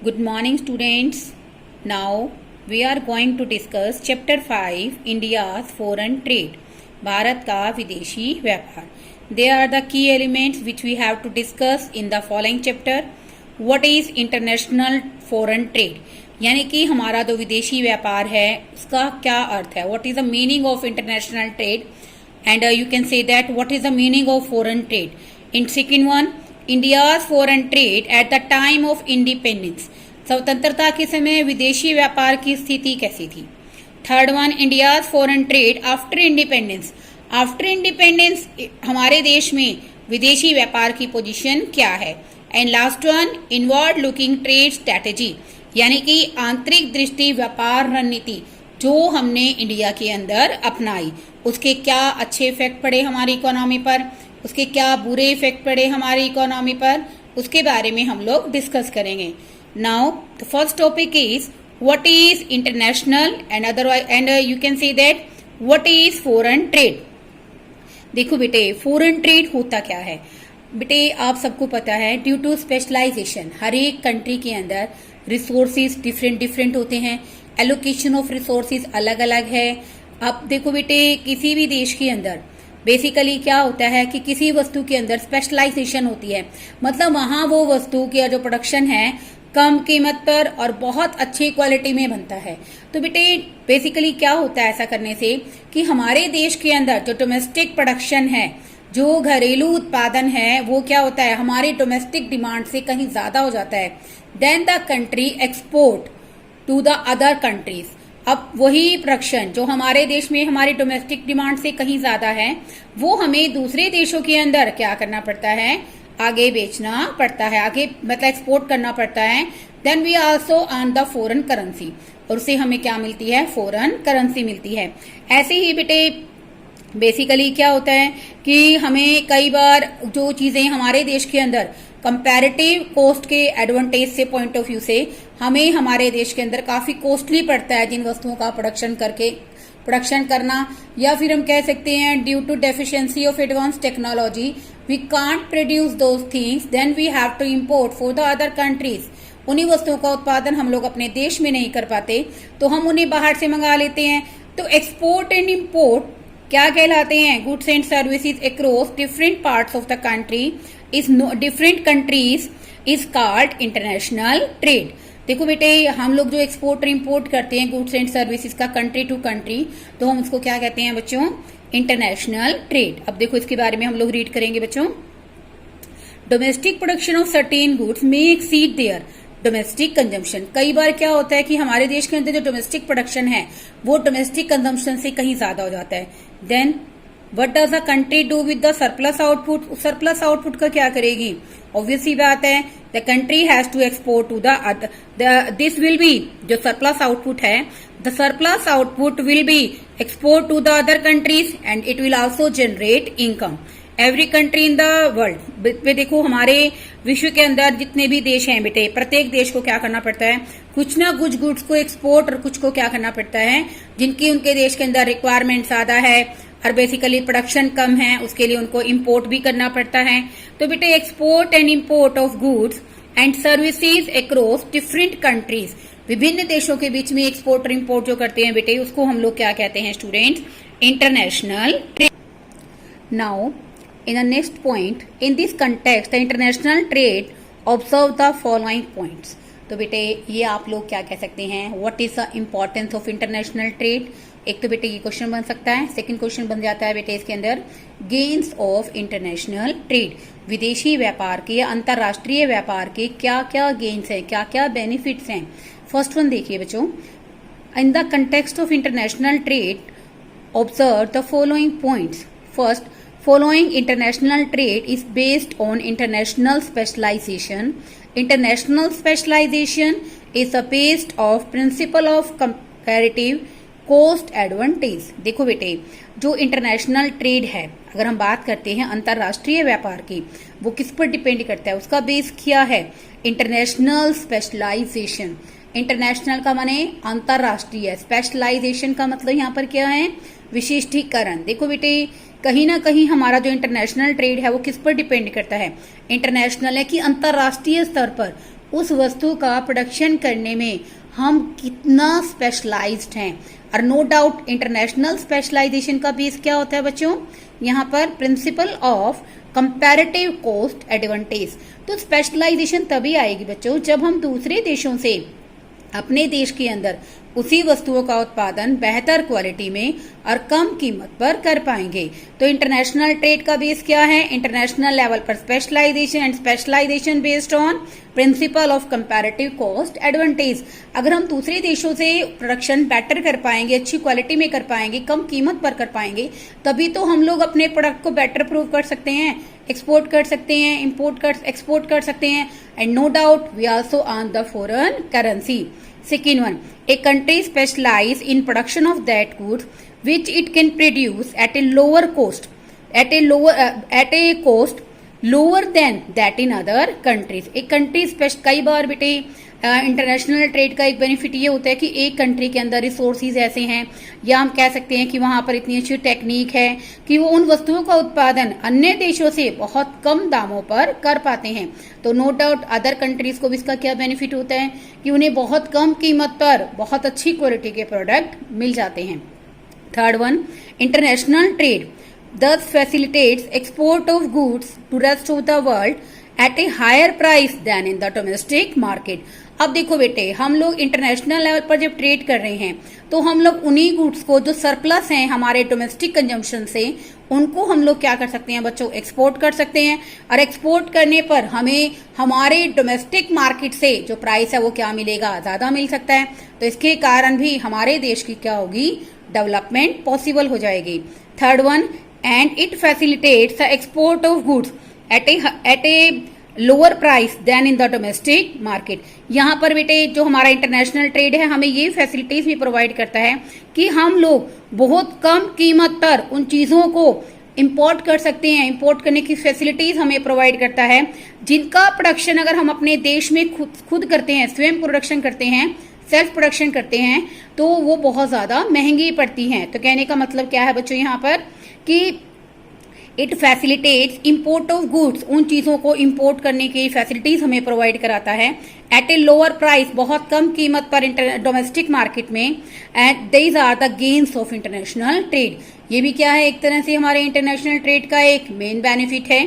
Good morning, students. Now we are going to discuss Chapter 5 India's Foreign Trade. Bharat का विदेशी व्यापार. There are the key elements which we have to discuss in the following chapter. What is international foreign trade? यानी कि हमारा जो विदेशी व्यापार है उसका क्या अर्थ है. What is the meaning of international trade? And you can say that what is the meaning of foreign trade. In second one, India's foreign trade at the time of independence. स्वतंत्रता के समय विदेशी व्यापार की स्थिति कैसी थी. Third one, India's foreign trade after independence. After independence हमारे देश में विदेशी व्यापार की पोजीशन क्या है. And last one, inward looking trade strategy, यानी कि आंतरिक दृष्टि व्यापार रणनीति जो हमने इंडिया के अंदर अपनाई, उसके क्या अच्छे इफेक्ट पड़े हमारी इकोनॉमी पर, उसके क्या बुरे इफेक्ट पड़े हमारी इकोनॉमी पर, उसके बारे में हम लोग डिस्कस करेंगे. Now the first topic is what is international and otherwise and you can say that what is foreign trade. देखो बेटे, फॉरेन ट्रेड होता क्या है. बेटे आप सबको पता है, ड्यू टू स्पेशलाइजेशन हर एक कंट्री के अंदर रिसोर्सेज डिफरेंट होते हैं, एलोकेशन ऑफ रिसोर्सेज अलग अलग है. अब देखो बेटे, किसी भी देश के अंदर बेसिकली क्या होता है कि किसी वस्तु के अंदर स्पेशलाइजेशन होती है, मतलब वहां वो वस्तु का जो प्रोडक्शन है कम कीमत पर और बहुत अच्छी क्वालिटी में बनता है. तो बेटे बेसिकली क्या होता है ऐसा करने से कि हमारे देश के अंदर जो डोमेस्टिक प्रोडक्शन है, जो घरेलू उत्पादन है, वो क्या होता है हमारी डोमेस्टिक डिमांड से कहीं ज्यादा हो जाता है. Then the country export to the other countries. अब वही प्रोडक्शन जो हमारे देश में हमारी डोमेस्टिक डिमांड से कहीं ज्यादा है, वो हमें दूसरे देशों के अंदर क्या करना पड़ता है, आगे बेचना पड़ता है, आगे मतलब एक्सपोर्ट करना पड़ता है. Then we also earn the foreign currency, और उससे हमें क्या मिलती है, फॉरेन करेंसी मिलती है. ऐसे ही बेटे बेसिकली क्या होता है कि हमें कई बार जो चीजें हमारे देश के अंदर कंपैरेटिव कॉस्ट के एडवांटेज से पॉइंट ऑफ व्यू से हमें हमारे देश के अंदर काफी कॉस्टली पड़ता है जिन वस्तुओं का प्रोडक्शन करना, या फिर हम कह सकते हैं due to deficiency of advance technology we can't produce those things, then we have to import for the other countries. उन्हीं वस्तुओं का उत्पादन हम लोग अपने देश में नहीं कर पाते तो हम उन्हें बाहर से मंगा लेते हैं. तो एक्सपोर्ट एंड इम्पोर्ट क्या कहलाते हैं, goods and services across different parts of the country is different countries is called international trade. देखो बेटे, हम लोग जो एक्सपोर्ट और इम्पोर्ट करते हैं गुड्स एंड सर्विसेज का कंट्री टू कंट्री, तो हम उसको क्या कहते हैं बच्चों, इंटरनेशनल ट्रेड. अब देखो इसके बारे में हम लोग रीड करेंगे बच्चों. Domestic production of certain goods may exceed there domestic consumption. कई बार क्या होता है कि हमारे देश के अंदर जो डोमेस्टिक प्रोडक्शन है वो डोमेस्टिक कंजम्पशन से कहीं ज्यादा हो जाता है. Then what does the country do with the surplus output. Surplus output का क्या करेगी, ऑब्वियसली बात है the country has to export to the this will be, जो सरप्लस आउटपुट है, the surplus output will be export to the other countries and it will also generate income. Every country in the world. देखो हमारे विश्व के अंदर जितने भी देश हैं बेटे, प्रत्येक देश को क्या करना पड़ता है, कुछ ना कुछ गुड्स को एक्सपोर्ट और कुछ को क्या करना पड़ता है, जिनकी उनके देश के अंदर रिक्वायरमेंट ज्यादा है और बेसिकली प्रोडक्शन कम है, उसके लिए उनको इम्पोर्ट भी करना पड़ता है. तो बेटे export and import of goods and services across different countries, विभिन्न देशों के बीच में एक्सपोर्ट और इम्पोर्ट जो करते हैं बेटे, उसको हम लोग क्या कहते हैं students, international trade. Now in the next point, in this context the international trade observe the following points. तो बेटे ये आप लोग क्या कह सकते हैं, what is the importance of international trade. एक तो बेटे ये क्वेश्चन बन सकता है. सेकंड क्वेश्चन बन जाता है बेटे इसके अंदर गेन्स ऑफ इंटरनेशनल ट्रेड. विदेशी व्यापार के या अंतरराष्ट्रीय व्यापार के क्या क्या गेन्स हैं, क्या क्या बेनिफिट्स हैं. फर्स्ट वन देखिए बच्चों, in the context of international trade observe the following points. First, following international trade is based on international specialization. International specialization is based of principle of comparative cost advantage. देखो बेटे, जो international trade है, अगर हम बात करते हैं अंतरराष्ट्रीय व्यापार की, वो किस पर डिपेंड करता है, उसका बेस क्या है, इंटरनेशनल स्पेशलाइजेशन. इंटरनेशनल का माने अंतरराष्ट्रीय, स्पेशलाइजेशन का मतलब यहाँ पर क्या है, विशिष्टीकरण. देखो बेटे कहीं ना कहीं हमारा जो इंटरनेशनल ट्रेड है वो किस पर डिपेंड करता है, इंटरनेशनल है कि अंतरराष्ट्रीय स्तर पर उस वस्तु का प्रोडक्शन करने में हम कितना स्पेशलाइज्ड हैं। और नो डाउट इंटरनेशनल स्पेशलाइजेशन का बेस क्या होता है बच्चों, यहाँ पर principal of comparative cost advantage. तो स्पेशलाइजेशन तभी आएगी बच्चों जब हम दूसरे देशों से अपने देश के अंदर उसी वस्तुओं का उत्पादन बेहतर क्वालिटी में और कम कीमत पर कर पाएंगे। तो इंटरनेशनल ट्रेड का बेस क्या है, इंटरनेशनल लेवल पर specialisation and specialisation based on principle of comparative cost advantage. अगर हम दूसरे देशों से प्रोडक्शन बेटर कर पाएंगे, अच्छी क्वालिटी में कर पाएंगे, कम कीमत पर कर पाएंगे, तभी तो हम लोग अपने प्रोडक्ट को बेटर प्रूव कर सकते हैं, एक्सपोर्ट कर सकते हैं, एक्सपोर्ट कर सकते हैं, and no doubt we also earn the foreign currency. Second one, a country specialize in production of that goods which it can produce at a lower cost, at a cost lower than that in other countries. एक country कई बार बेटे international trade का एक benefit ये होता है कि एक कंट्री के अंदर रिसोर्सेज ऐसे हैं, या हम कह सकते हैं कि वहां पर इतनी अच्छी टेक्निक है कि वो उन वस्तुओं का उत्पादन अन्य देशों से बहुत कम दामों पर कर पाते हैं। तो नो डाउट अदर कंट्रीज को भी इसका क्या बेनिफिट होता है कि उन्हें बहुत कम कीमत पर बहुत अच्छी क्वालिटी के प्रोडक्ट मिल जाते हैं। Third one, international trade thus facilitates export of goods to rest of the world at a higher price than in the domestic market. अब देखो बेटे, हम लोग इंटरनेशनल लेवल पर जब ट्रेड कर रहे हैं तो हम लोग उन्हीं गुड्स को जो सरप्लस हैं हमारे डोमेस्टिक कंजम्पशन से, उनको हम लोग क्या कर सकते हैं बच्चों, एक्सपोर्ट कर सकते हैं। और एक्सपोर्ट करने पर हमें हमारे डोमेस्टिक मार्केट से जो प्राइस है वो क्या मिलेगा, ज्यादा मिल सकता है। तो इसके कारण भी हमारे देश की क्या होगी, डेवलपमेंट पॉसिबल हो जाएगी। Third one, and it facilitates the export of goods at a lower price than in the domestic market. यहाँ पर बेटे जो हमारा इंटरनेशनल ट्रेड है हमें ये फैसिलिटीज भी प्रोवाइड करता है कि हम लोग बहुत कम कीमत पर उन चीजों को इंपोर्ट कर सकते हैं। इंपोर्ट करने की फैसिलिटीज हमें प्रोवाइड करता है जिनका प्रोडक्शन अगर हम अपने देश में खुद करते हैं, स्वयं प्रोडक्शन करते हैं, सेल्फ प्रोडक्शन करते हैं, तो वो बहुत ज्यादा महंगी पड़ती हैं। तो कहने का मतलब क्या है बच्चों यहाँ पर कि it facilitates import of goods, उन चीजों को इंपोर्ट करने की फैसिलिटीज हमें प्रोवाइड कराता है एट ए लोअर प्राइस, बहुत कम कीमत पर डोमेस्टिक मार्केट में। And these are the gains of international trade. ये भी क्या है, एक तरह से हमारे इंटरनेशनल ट्रेड का एक मेन बेनिफिट है।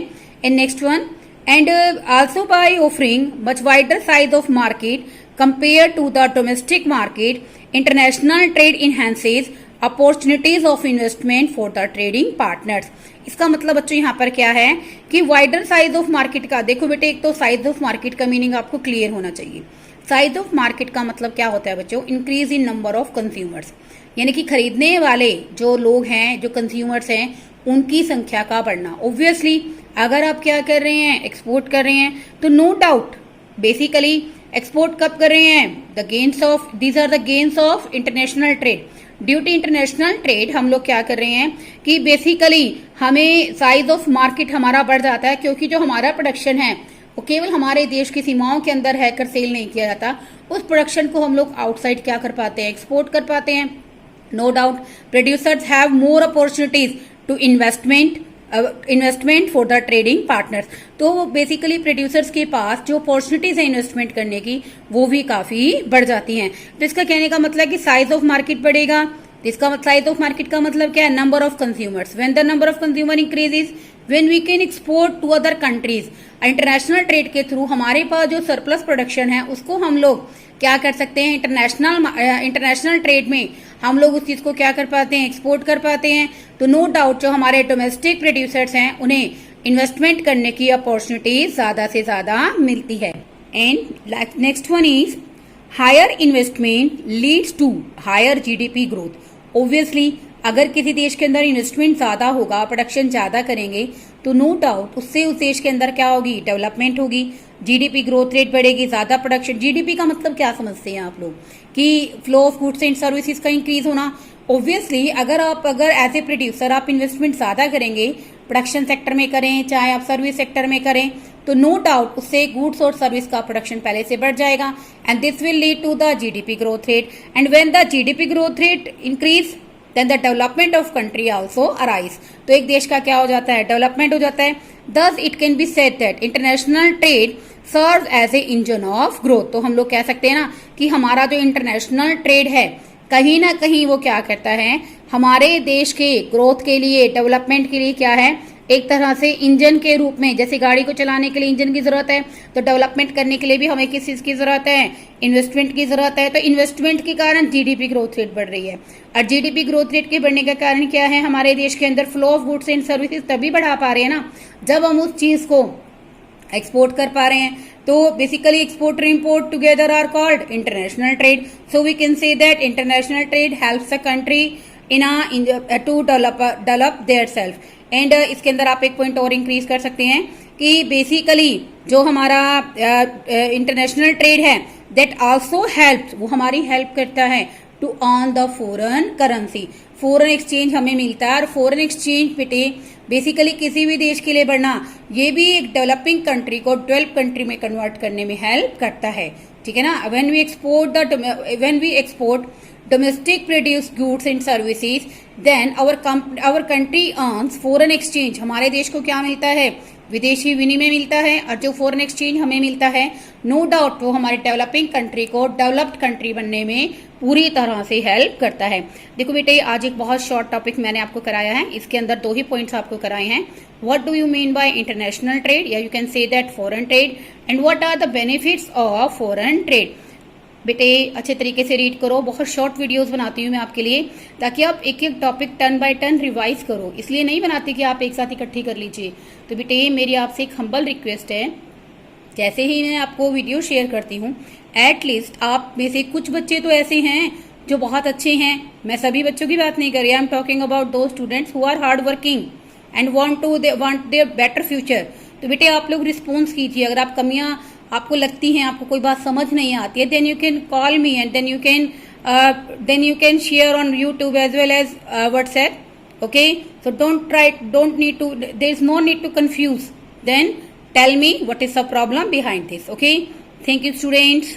And next one, and also by offering much wider size of market compared to the domestic market, international trade enhances opportunities of investment for the trading partners. इसका मतलब बच्चों यहाँ पर क्या है कि वाइडर साइज ऑफ मार्केट का, देखो बेटे एक तो साइज ऑफ मार्केट का मीनिंग आपको क्लियर होना चाहिए। साइज ऑफ मार्केट का मतलब क्या होता है बच्चों, increase in number of consumers, यानी कि खरीदने वाले जो लोग हैं, जो कंज्यूमर्स हैं, उनकी संख्या का बढ़ना। ऑब्वियसली अगर आप क्या कर रहे हैं, एक्सपोर्ट कर रहे हैं, तो नो डाउट बेसिकली एक्सपोर्ट कब कर रहे हैं, the gains of, these are the gains of international trade. Due to international trade हम लोग क्या कर रहे हैं कि बेसिकली हमें साइज ऑफ मार्केट हमारा बढ़ जाता है, क्योंकि जो हमारा प्रोडक्शन है वो केवल हमारे देश की सीमाओं के अंदर रहकर सेल नहीं किया जाता, उस प्रोडक्शन को हम लोग आउटसाइड क्या कर पाते हैं, एक्सपोर्ट कर पाते हैं। No doubt producers have more opportunities to investment for the trading partners. तो बेसिकली प्रोड्यूसर्स के पास जो अपॉर्चुनिटीज है इन्वेस्टमेंट करने की वो भी काफी बढ़ जाती हैं। तो इसका कहने का मतलब कि साइज ऑफ मार्केट बढ़ेगा। इसका साइज ऑफ मार्केट का मतलब क्या है, number of consumers. When the number of consumer increases, when we can export to other countries. International trade के थ्रू हमारे पास जो सरप्लस प्रोडक्शन है उसको हम लोग क्या कर सकते हैं, इंटरनेशनल ट्रेड में हम लोग उस चीज को क्या कर पाते हैं, एक्सपोर्ट कर पाते हैं। तो नो डाउट जो हमारे डोमेस्टिक प्रोड्यूसर्स हैं उन्हें इन्वेस्टमेंट करने की अपॉर्चुनिटी ज्यादा से ज्यादा मिलती है। And next one is higher investment leads to higher GDP growth. Obviously अगर किसी देश के अंदर इन्वेस्टमेंट ज्यादा होगा, प्रोडक्शन ज्यादा करेंगे, तो नो डाउट उससे उस देश के अंदर क्या होगी, डेवलपमेंट होगी, जीडीपी ग्रोथ रेट बढ़ेगी, ज्यादा प्रोडक्शन। जीडीपी का मतलब क्या समझते हैं आप लोग कि flow of goods and services का इंक्रीज होना। ऑब्वियसली अगर एज ए प्रोड्यूसर आप इन्वेस्टमेंट ज्यादा करेंगे, प्रोडक्शन सेक्टर में करें चाहे आप सर्विस सेक्टर में करें, तो नो डाउट उससे गुड्स और सर्विस का प्रोडक्शन पहले से बढ़ जाएगा and this will lead to the GDP growth rate. And when the GDP growth rate increase then the development of country also arise. तो एक देश का क्या हो जाता है, डेवलपमेंट हो जाता है। Thus it can be said that international trade serve as a engine of growth. तो हम लोग कह सकते हैं ना कि हमारा जो इंटरनेशनल ट्रेड है कहीं ना कहीं वो क्या करता है, हमारे देश के ग्रोथ के लिए, डेवलपमेंट के लिए क्या है, एक तरह से इंजन के रूप में। जैसे गाड़ी को चलाने के लिए इंजन की जरूरत है, तो डेवलपमेंट करने के लिए भी हमें किस चीज की जरूरत है, इन्वेस्टमेंट की जरूरत है। तो इन्वेस्टमेंट के कारण जीडीपी ग्रोथ रेट बढ़ रही है, और जीडीपी ग्रोथ रेट के बढ़ने का कारण क्या है, हमारे देश के अंदर flow of goods and services तभी बढ़ा पा रहे हैं ना जब हम उस चीज को एक्सपोर्ट कर पा रहे हैं। तो बेसिकली एक्सपोर्ट और import together are called international trade. So we can say that international trade helps the country to develop their self. एंड इसके अंदर आप एक पॉइंट और इंक्रीज कर सकते हैं कि बेसिकली जो हमारा इंटरनेशनल ट्रेड है दैट आल्सो हेल्प्स, वो हमारी हेल्प करता है to earn the foreign currency. Foreign exchange हमें मिलता है, और फॉरेन एक्सचेंज बेटे बेसिकली किसी भी देश के लिए बढ़ना, ये भी एक डेवलपिंग कंट्री को डेवलप कंट्री में कन्वर्ट करने में हेल्प करता है। ठीक है ना। When we export domestic produced goods and services, then our country earns foreign exchange। हमारे देश को क्या मिलता है, विदेशी विनिमय मिलता है, और जो फॉरेन एक्सचेंज हमें मिलता है नो डाउट वो हमारे डेवलपिंग कंट्री को डेवलप्ड कंट्री बनने में पूरी तरह से हेल्प करता है। देखो बेटे, आज एक बहुत शॉर्ट टॉपिक मैंने आपको कराया है, इसके अंदर 2 ही पॉइंट्स आपको कराए हैं। What do you mean by international trade, या you can say that foreign trade, and what are the benefits of foreign trade. बेटे अच्छे तरीके से रीड करो, बहुत शॉर्ट वीडियोस बनाती हूँ मैं आपके लिए, ताकि आप एक एक topic turn by turn revise करो। इसलिए नहीं बनाती कि आप एक साथ इकट्ठी कर लीजिए। तो बेटे मेरी आपसे एक हम्बल रिक्वेस्ट है, जैसे ही मैं आपको वीडियो शेयर करती हूँ, एटलीस्ट आप में से कुछ बच्चे तो ऐसे हैं जो बहुत अच्छे हैं, मैं सभी बच्चों की बात नहीं कर रही, I am talking about those students who are hard working and want their better future. तो बेटे आप लोग रिस्पॉन्स कीजिए। अगर आप कमियां आपको लगती हैं, आपको कोई बात समझ नहीं आती है, then you can call me and then you can share on YouTube as well as WhatsApp. Okay, so don't need to, there is no need to confuse, then tell me what is the problem behind this. Okay, thank you students.